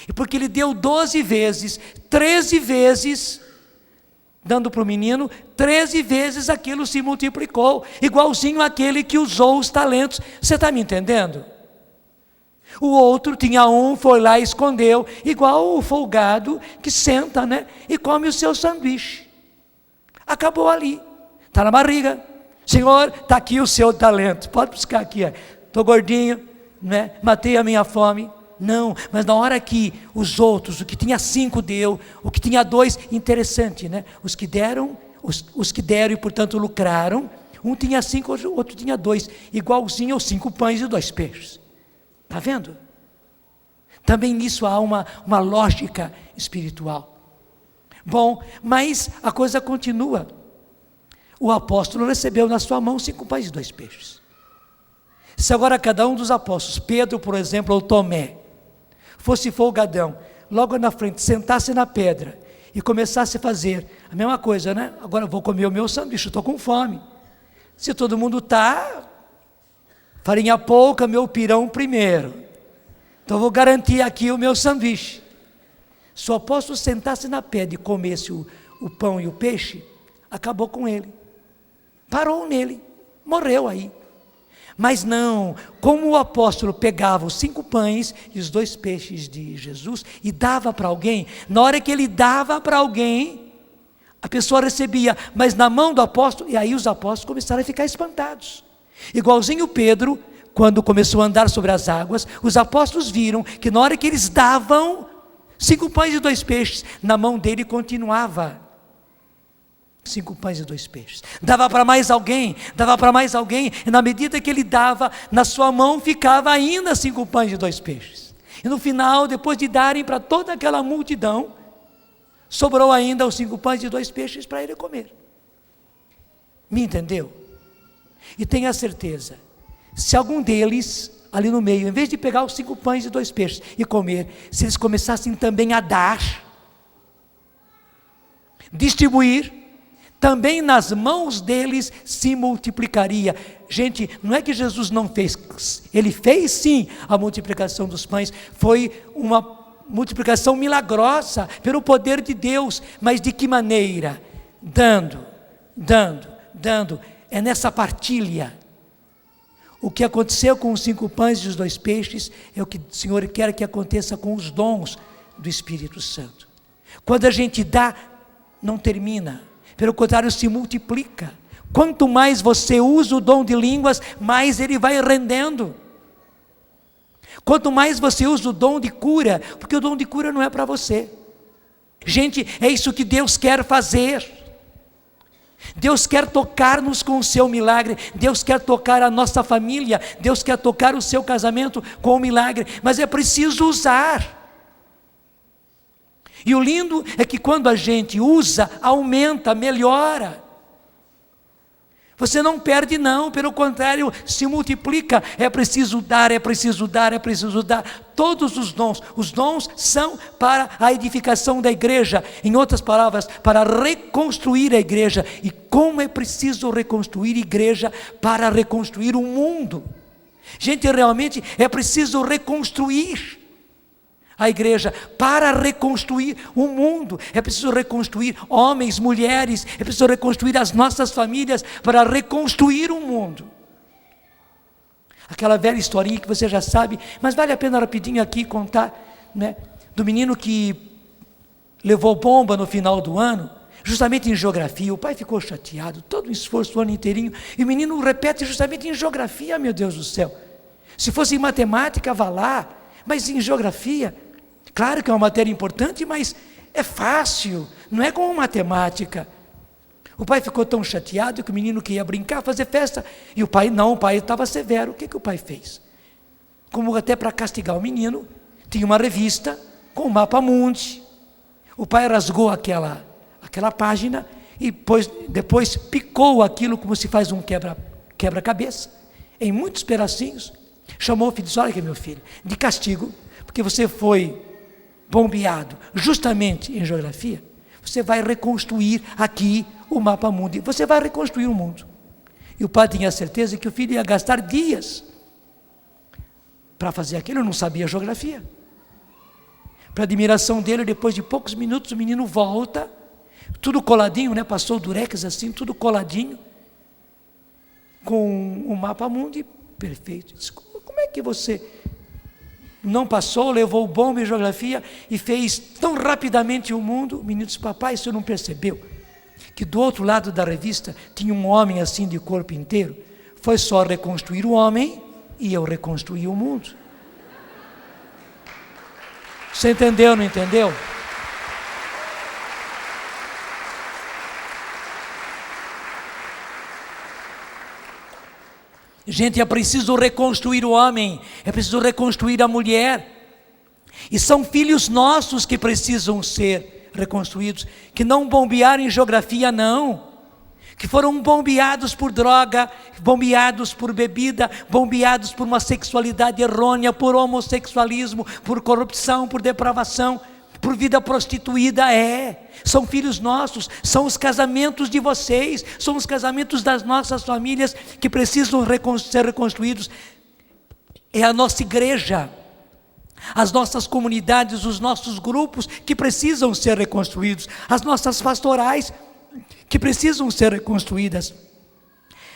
E porque ele deu 12 vezes, 13 vezes, dando para o menino, 13 vezes aquilo se multiplicou, igualzinho àquele que usou os talentos. Você está me entendendo? O outro tinha um, foi lá e escondeu, igual o folgado que senta, né, e come o seu sanduíche. Acabou ali, está na barriga. Senhor, está aqui o seu talento, pode buscar aqui. Estou gordinho, né, matei a minha fome. Não, mas na hora que os outros, o que tinha 5 deu, o que tinha 2, interessante, né? Os que deram e portanto lucraram, um tinha 5, o outro tinha 2, igualzinho aos 5 pães e 2 peixes. Está vendo? Também nisso há uma lógica espiritual. Bom, mas a coisa continua. O apóstolo recebeu na sua mão 5 pães e 2 peixes. Se agora cada um dos apóstolos, Pedro, por exemplo, ou Tomé, fosse folgadão, logo na frente, sentasse na pedra e começasse a fazer a mesma coisa, né? Agora eu vou comer o meu sanduíche, estou com fome. Se todo mundo está, farinha pouca, meu pirão primeiro. Então eu vou garantir aqui o meu sanduíche. Se o apóstolo sentasse na pedra e comesse o pão e o peixe, acabou com ele. Parou nele, morreu aí. Mas não, como o apóstolo pegava os 5 pães e os 2 peixes de Jesus e dava para alguém, na hora que ele dava para alguém, a pessoa recebia, mas na mão do apóstolo, e aí os apóstolos começaram a ficar espantados. Igualzinho Pedro, quando começou a andar sobre as águas, os apóstolos viram que na hora que eles davam 5 pães e 2 peixes, na mão dele continuava 5 pães e 2 peixes. Dava para mais alguém, e na medida que ele dava, na sua mão ficava ainda 5 pães e 2 peixes. E no final, depois de darem para toda aquela multidão, sobrou ainda os 5 pães e 2 peixes para ele comer. Me entendeu? E tenha certeza, se algum deles, ali no meio, em vez de pegar os 5 pães e 2 peixes e comer, se eles começassem também a dar, distribuir, também nas mãos deles se multiplicaria. Gente, não é que Jesus não fez, ele fez sim a multiplicação dos pães, foi uma multiplicação milagrosa, pelo poder de Deus, mas de que maneira? Dando, é nessa partilha. O que aconteceu com os 5 pães e os 2 peixes, é o que o Senhor quer que aconteça com os dons do Espírito Santo. Quando a gente dá, não termina, pelo contrário, se multiplica. Quanto mais você usa o dom de línguas, mais ele vai rendendo. Quanto mais você usa o dom de cura, porque o dom de cura não é para você. Gente, é isso que Deus quer fazer. Deus quer tocar-nos com o seu milagre, Deus quer tocar a nossa família, Deus quer tocar o seu casamento com o milagre, mas é preciso usar. E o lindo é que quando a gente usa, aumenta, melhora. Você não perde não, pelo contrário, se multiplica. É preciso dar, é preciso dar, é preciso dar. Todos os dons são para a edificação da igreja. Em outras palavras, para reconstruir a igreja. E como é preciso reconstruir a igreja para reconstruir o mundo. Gente, realmente é preciso reconstruir a igreja para reconstruir o mundo. É preciso reconstruir homens, mulheres, é preciso reconstruir as nossas famílias para reconstruir o mundo. Aquela velha historinha que você já sabe, mas vale a pena rapidinho aqui contar, né, do menino que levou bomba no final do ano, justamente em geografia. O pai ficou chateado, todo um esforço o ano inteirinho, e o menino repete justamente em geografia. Meu Deus do céu, se fosse em matemática, vá lá, mas em geografia, claro que é uma matéria importante, mas é fácil, não é como matemática. O pai ficou tão chateado que o menino queria brincar, fazer festa, e o pai estava severo. O que o pai fez? Como até para castigar o menino, tinha uma revista com o mapa mundi. O pai rasgou aquela página e depois picou aquilo como se faz um quebra-cabeça, em muitos pedacinhos. Chamou o filho e disse: olha aqui, meu filho, de castigo, porque você foi bombeado justamente em geografia, você vai reconstruir aqui o mapa mundi, você vai reconstruir o mundo. E o pai tinha certeza que o filho ia gastar dias para fazer aquilo, não sabia geografia. Para admiração dele, depois de poucos minutos, o menino volta, tudo coladinho, né? Passou o durex assim, tudo coladinho, com o mapa mundi perfeito. Disse: como é que você não passou, levou bomba em geografia e fez tão rapidamente o mundo? O menino disse: papai, você não percebeu que do outro lado da revista tinha um homem assim de corpo inteiro? Foi só reconstruir o homem e eu reconstruí o mundo. Você entendeu, não entendeu? Gente, é preciso reconstruir o homem, é preciso reconstruir a mulher. E são filhos nossos que precisam ser reconstruídos, que não bombearam em geografia não, que foram bombeados por droga, bombeados por bebida, bombeados por uma sexualidade errônea, por homossexualismo, por corrupção, por depravação, por vida prostituída. São filhos nossos, são os casamentos de vocês, são os casamentos das nossas famílias que precisam ser reconstruídos. É a nossa igreja, as nossas comunidades, os nossos grupos que precisam ser reconstruídos, as nossas pastorais que precisam ser reconstruídas.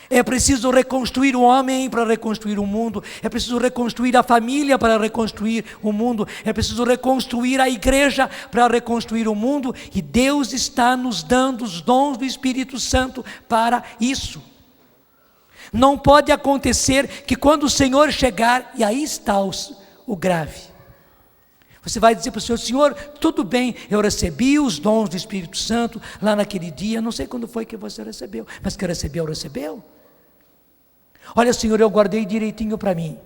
É preciso reconstruir o homem para reconstruir o mundo, é preciso reconstruir a família para reconstruir o mundo, é preciso reconstruir a igreja para reconstruir o mundo, e Deus está nos dando os dons do Espírito Santo para isso. Não pode acontecer que quando o Senhor chegar, e aí está o grave, você vai dizer para o Senhor: Senhor, tudo bem, eu recebi os dons do Espírito Santo lá naquele dia, não sei quando foi que você recebeu, mas que recebeu. Olha, Senhor, eu guardei direitinho para mim,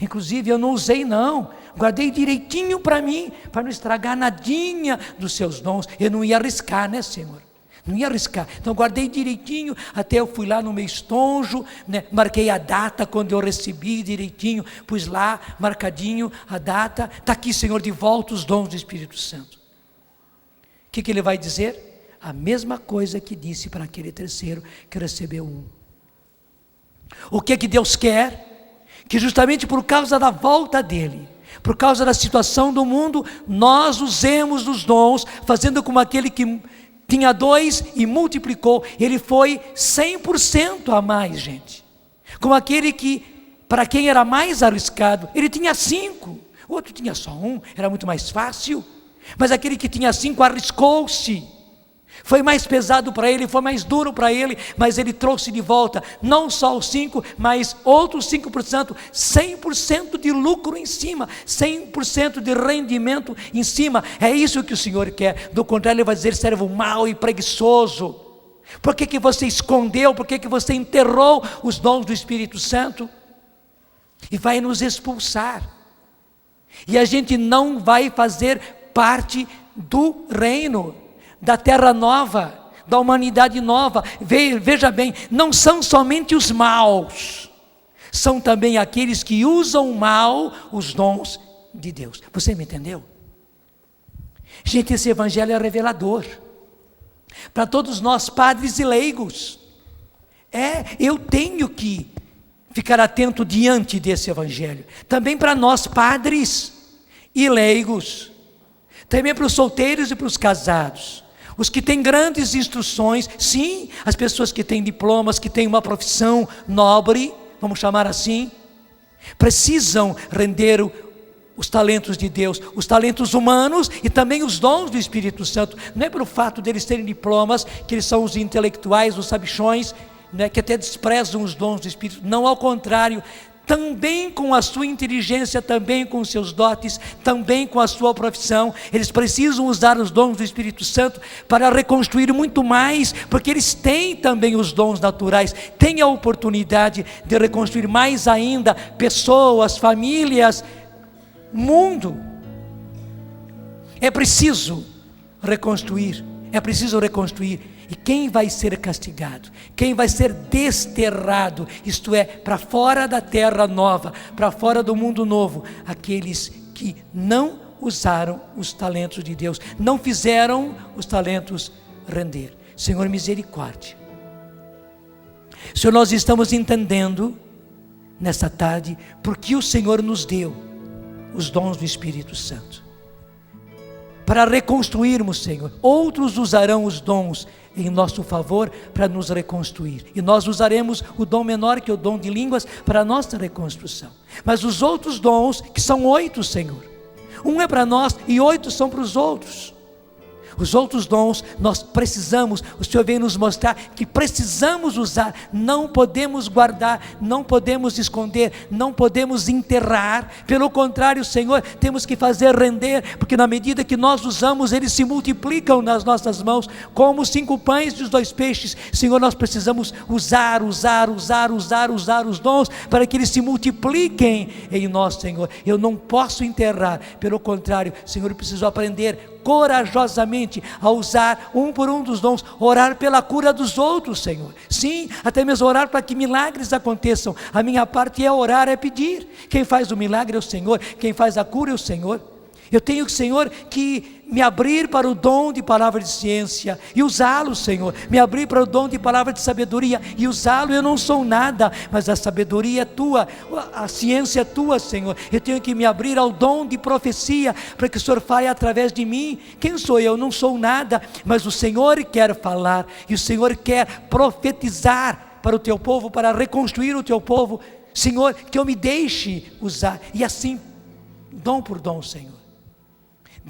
inclusive eu não usei não, guardei direitinho para mim, para não estragar nadinha dos seus dons. Eu não ia arriscar, né, Senhor? Não ia arriscar, então guardei direitinho, até eu fui lá no meu estonjo, né, marquei a data quando eu recebi direitinho, pus lá, marcadinho a data. Está aqui, Senhor, de volta os dons do Espírito Santo. O que ele vai dizer? A mesma coisa que disse para aquele terceiro que recebeu um. O que Deus quer? Que justamente por causa da volta dele, por causa da situação do mundo, nós usemos os dons, fazendo como aquele que tinha 2 e multiplicou, ele foi 100% a mais, gente. Como aquele que, para quem era mais arriscado, ele tinha 5, o outro tinha só 1, era muito mais fácil. Mas aquele que tinha 5 arriscou-se, foi mais pesado para ele, foi mais duro para ele, mas ele trouxe de volta, não só os 5, mas outros 5%, 100% de lucro em cima, 100% de rendimento em cima. É isso que o Senhor quer. Do contrário, ele vai dizer: servo mau e preguiçoso, Por que você escondeu? Por que você enterrou os dons do Espírito Santo? E vai nos expulsar. E a gente não vai fazer parte do reino, da terra nova, da humanidade nova. Veja bem, não são somente os maus, são também aqueles que usam mal os dons de Deus. Você me entendeu? Gente, esse evangelho é revelador para todos nós, padres e leigos. Eu tenho que ficar atento diante desse evangelho. Também para nós, padres e leigos. Também para os solteiros e para os casados. Os que têm grandes instruções, sim, as pessoas que têm diplomas, que têm uma profissão nobre, vamos chamar assim, precisam render os talentos de Deus, os talentos humanos e também os dons do Espírito Santo. Não é pelo fato deles terem diplomas que eles são os intelectuais, os sabichões, né, que até desprezam os dons do Espírito. Não, ao contrário, também com a sua inteligência, também com os seus dotes, também com a sua profissão, eles precisam usar os dons do Espírito Santo para reconstruir muito mais, porque eles têm também os dons naturais, têm a oportunidade de reconstruir mais ainda pessoas, famílias, mundo. É preciso reconstruir. E quem vai ser castigado? Quem vai ser desterrado? Isto é, para fora da terra nova, para fora do mundo novo, aqueles que não usaram os talentos de Deus, não fizeram os talentos render. Senhor, misericórdia. Senhor, nós estamos entendendo nesta tarde porque o Senhor nos deu os dons do Espírito Santo para reconstruirmos, Senhor. Outros usarão os dons em nosso favor para nos reconstruir, e nós usaremos o dom menor, que é o dom de línguas, para a nossa reconstrução. Mas os outros dons, que são 8, Senhor, um é para nós e 8 são para os outros. Os outros dons nós precisamos, o Senhor vem nos mostrar que precisamos usar, não podemos guardar, não podemos esconder, não podemos enterrar. Pelo contrário, Senhor, temos que fazer render, porque na medida que nós usamos, eles se multiplicam nas nossas mãos, como os 5 pães e os 2 peixes. Senhor, nós precisamos usar os dons, para que eles se multipliquem em nós, Senhor. Eu não posso enterrar, pelo contrário, Senhor, eu preciso aprender corajosamente a usar um por um dos dons, orar pela cura dos outros, Senhor. Sim, até mesmo orar para que milagres aconteçam. A minha parte é orar, é pedir. Quem faz o milagre é o Senhor, quem faz a cura é o Senhor. Eu tenho, Senhor, que me abrir para o dom de palavra de ciência e usá-lo, Senhor. Me abrir para o dom de palavra de sabedoria e usá-lo. Eu não sou nada, mas a sabedoria é tua, a ciência é tua, Senhor. Eu tenho que me abrir ao dom de profecia, para que o Senhor fale através de mim. Quem sou eu? Não sou nada, mas o Senhor quer falar, e o Senhor quer profetizar para o teu povo, para reconstruir o teu povo. Senhor, que eu me deixe usar, e assim, dom por dom, Senhor.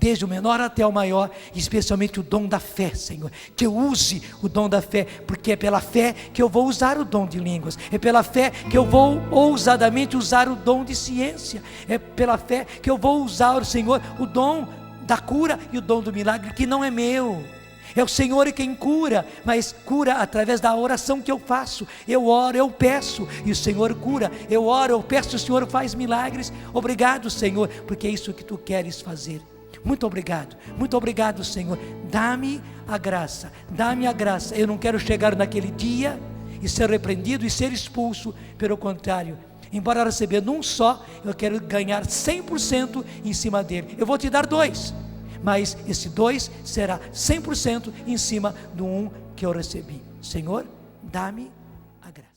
Desde o menor até o maior, especialmente o dom da fé, Senhor. Que eu use o dom da fé, porque é pela fé que eu vou usar o dom de línguas. É pela fé que eu vou ousadamente usar o dom de ciência. É pela fé que eu vou usar, Senhor, o dom da cura e o dom do milagre, que não é meu. É o Senhor quem cura, mas cura através da oração que eu faço. Eu oro, eu peço, e o Senhor cura. Eu oro, eu peço, o Senhor faz milagres. Obrigado, Senhor, porque é isso que Tu queres fazer. Muito obrigado, Senhor. Dá-me a graça. Eu não quero chegar naquele dia e ser repreendido e ser expulso. Pelo contrário, embora recebendo um só, eu quero ganhar 100% em cima dele. Eu vou te dar 2, mas esse 2 será 100% em cima do 1 que eu recebi. Senhor, dá-me a graça.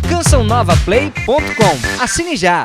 CançãoNovaPlay.com. Assine já!